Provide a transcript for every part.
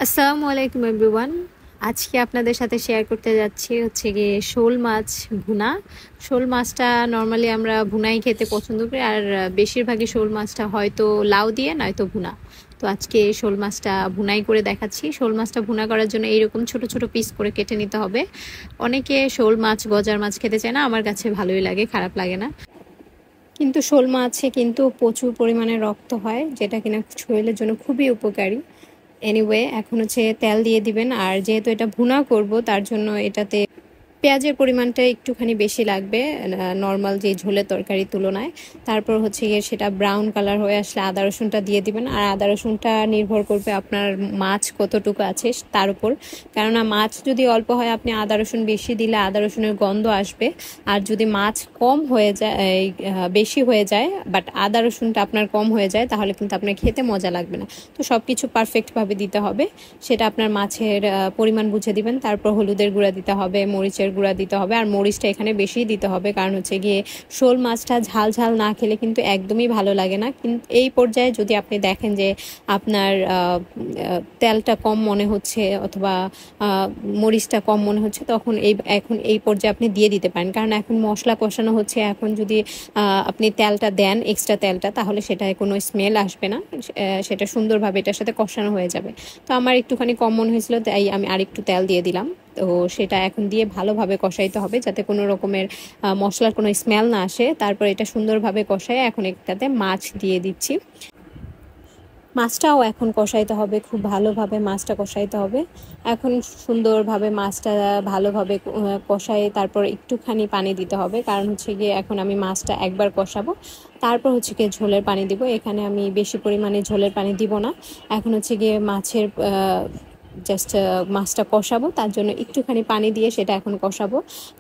আসসালামু আলাইকুম এভরিওয়ান। আজকে আপনাদের সাথে শেয়ার করতে যাচ্ছি হচ্ছে গিয়ে শোল মাছ ভুনা। শোল মাছটা নর্মালি আমরা ভুনাই খেতে পছন্দ করি, আর বেশিরভাগই শোল মাছটা হয়তো লাউ দিয়ে নয়তো ভুনা। তো আজকে শোল মাছটা ভুনাই করে দেখাচ্ছি। শোল মাছটা ভুনা করার জন্য এইরকম ছোট ছোট পিস করে কেটে নিতে হবে। অনেকে শোল মাছ গজার মাছ খেতে চায় না, আমার কাছে ভালোই লাগে, খারাপ লাগে না। কিন্তু শোল মাছে কিন্তু প্রচুর পরিমাণে রক্ত হয়, যেটা কিনা শরীরের জন্য খুবই উপকারী। এনিওয়ে, এখন হচ্ছে তেল দিয়ে দিবেন, আর যেহেতু এটা ভুনা করব তার জন্য এটাতে পেঁয়াজের পরিমাণটা একটুখানি বেশি লাগবে নর্মাল যে ঝোলের তরকারির তুলনায়। তারপর হচ্ছে গিয়ে সেটা ব্রাউন কালার হয়ে আসলে আদা রসুনটা দিয়ে দিবেন, আর আদা রসুনটা নির্ভর করবে আপনার মাছ কতটুকু আছে তার উপর। কেননা মাছ যদি অল্প হয় আপনি আদা রসুন বেশি দিলে আদা রসুনের গন্ধ আসবে, আর যদি মাছ কম হয়ে যায় বেশি হয়ে যায় বাট আদা রসুনটা আপনার কম হয়ে যায় তাহলে কিন্তু আপনার খেতে মজা লাগবে না। তো সব কিছু পারফেক্টভাবে দিতে হবে, সেটা আপনার মাছের পরিমাণ বুঝে দিবেন। তারপর হলুদের গুঁড়া দিতে হবে, মরিচের গুঁড়া দিতে হবে, আর মরিচটা এখানে বেশি দিতে হবে, কারণ হচ্ছে গিয়ে শোল মাছটা ঝাল ঝাল না খেলে কিন্তু একদমই ভালো লাগে না। কিন্তু এই পর্যায়ে যদি আপনি দেখেন যে আপনার তেলটা কম মনে হচ্ছে অথবা মরিচটা কম মনে হচ্ছে, তখন এখন এই পর্যায়ে আপনি দিয়ে দিতে পারেন, কারণ এখন মশলা কষানো হচ্ছে। এখন যদি আপনি তেলটা দেন, এক্সট্রা তেলটা, তাহলে সেটায় কোনো স্মেল আসবে না, সেটা সুন্দরভাবে এটার সাথে কষানো হয়ে যাবে। তো আমার একটুখানি কম মনে হয়েছিল, তাই আমি আরেকটু তেল দিয়ে দিলাম। তো সেটা এখন দিয়ে ভালোভাবে কষাইতে হবে যাতে কোনো রকমের মশলার কোনো স্মেল না আসে। তারপর এটা সুন্দরভাবে কষায় এখন এটাতে মাছ দিয়ে দিচ্ছি। মাছটাও এখন কষাইতে হবে, খুব ভালোভাবে মাছটা কষাইতে হবে। এখন সুন্দরভাবে মাছটা ভালোভাবে কষাই তারপর একটুখানি পানি দিতে হবে, কারণ হচ্ছে গিয়ে এখন আমি মাছটা একবার কষাবো, তারপর হচ্ছে গিয়ে ঝোলের পানি দিব। এখানে আমি বেশি পরিমাণে ঝোলের পানি দিব না। এখন হচ্ছে গিয়ে মাছের জাস্ট মাছটা কষাবো, তার জন্য একটুখানি পানি দিয়ে সেটা এখন কষাবো।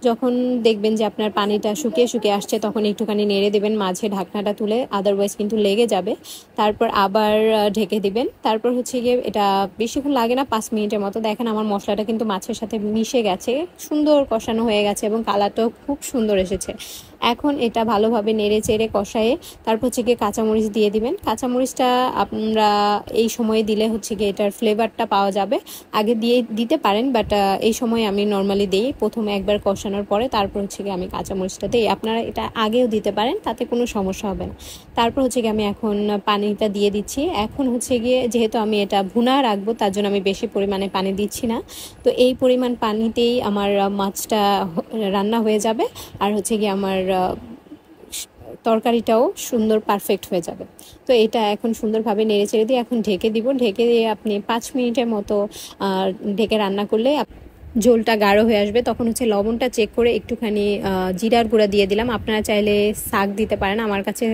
যখন দেখবেন যে আপনার পানিটা শুকিয়ে শুকিয়ে আসছে তখন একটুখানি নেড়ে দেবেন মাঝে ঢাকনাটা তুলে, আদারওয়াইজ কিন্তু লেগে যাবে। তারপর আবার ঢেকে দিবেন। তারপর হচ্ছে গিয়ে এটা বেশিক্ষণ লাগে না, 5 মিনিটের মতো। দেখেন আমার মশলাটা কিন্তু মাছের সাথে মিশে গেছে, সুন্দর কষানো হয়ে গেছে এবং কালারটাও খুব সুন্দর এসেছে। এখন এটা ভালোভাবে নেড়ে চেড়ে কষায়ে তারপর হচ্ছে গিয়ে কাঁচামরিচ দিয়ে দিবেন। কাঁচামরিচটা আমরা এই সময়ে দিলে হচ্ছে গিয়ে এটার ফ্লেভারটা পাওয়া যাবে। আগে দিয়ে দিতে পারেন, বাট এই সময় আমি নর্মালি দিই প্রথমে একবার কষানোর পরে, তারপর হচ্ছে গিয়ে আমি কাঁচামরিচটা দিই। আপনারা এটা আগেও দিতে পারেন, তাতে কোনো সমস্যা হবে না। তারপর হচ্ছে গিয়ে আমি এখন পানিটা দিয়ে দিচ্ছি। এখন হচ্ছে গিয়ে যেহেতু আমি এটা ভুনা রাখবো তার জন্য আমি বেশি পরিমাণে পানি দিচ্ছি না। তো এই পরিমাণ পানিতেই আমার মাছটা রান্না হয়ে যাবে, আর হচ্ছে গিয়ে আমার তরকারিটাও সুন্দর পারফেক্ট হয়ে যাবে। তো এটা এখন সুন্দরভাবে নেড়ে চেড়ে দিয়ে এখন ঢেকে দিব। ঢেকে দিয়ে আপনি 5 মিনিটের মতো ঢেকে রান্না করলে ঝোলটা গাঢ় হয়ে আসবে। তখন হচ্ছে লবণটা চেক করে একটুখানি জিরার গুঁড়া দিয়ে দিলাম। আপনারা চাইলে শাক দিতে পারেন, আমার কাছে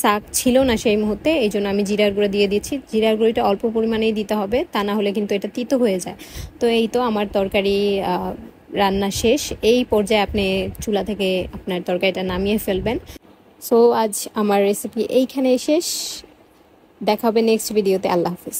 শাক ছিল না সেই মুহূর্তে, এই জন্য আমি জিরার গুঁড়া দিয়ে দিচ্ছি। জিরার গুঁড়িটা অল্প পরিমাণেই দিতে হবে, তা না হলে কিন্তু এটা তিতো হয়ে যায়। তো এই তো আমার তরকারি রান্না শেষ। এই পর্যায়ে আপনি চুলা থেকে আপনার তরকারিটা নামিয়ে ফেলবেন। সো আজ আমার রেসিপি এইখানে শেষ। দেখা হবে নেক্সট ভিডিওতে। আল্লাহ হাফিজ।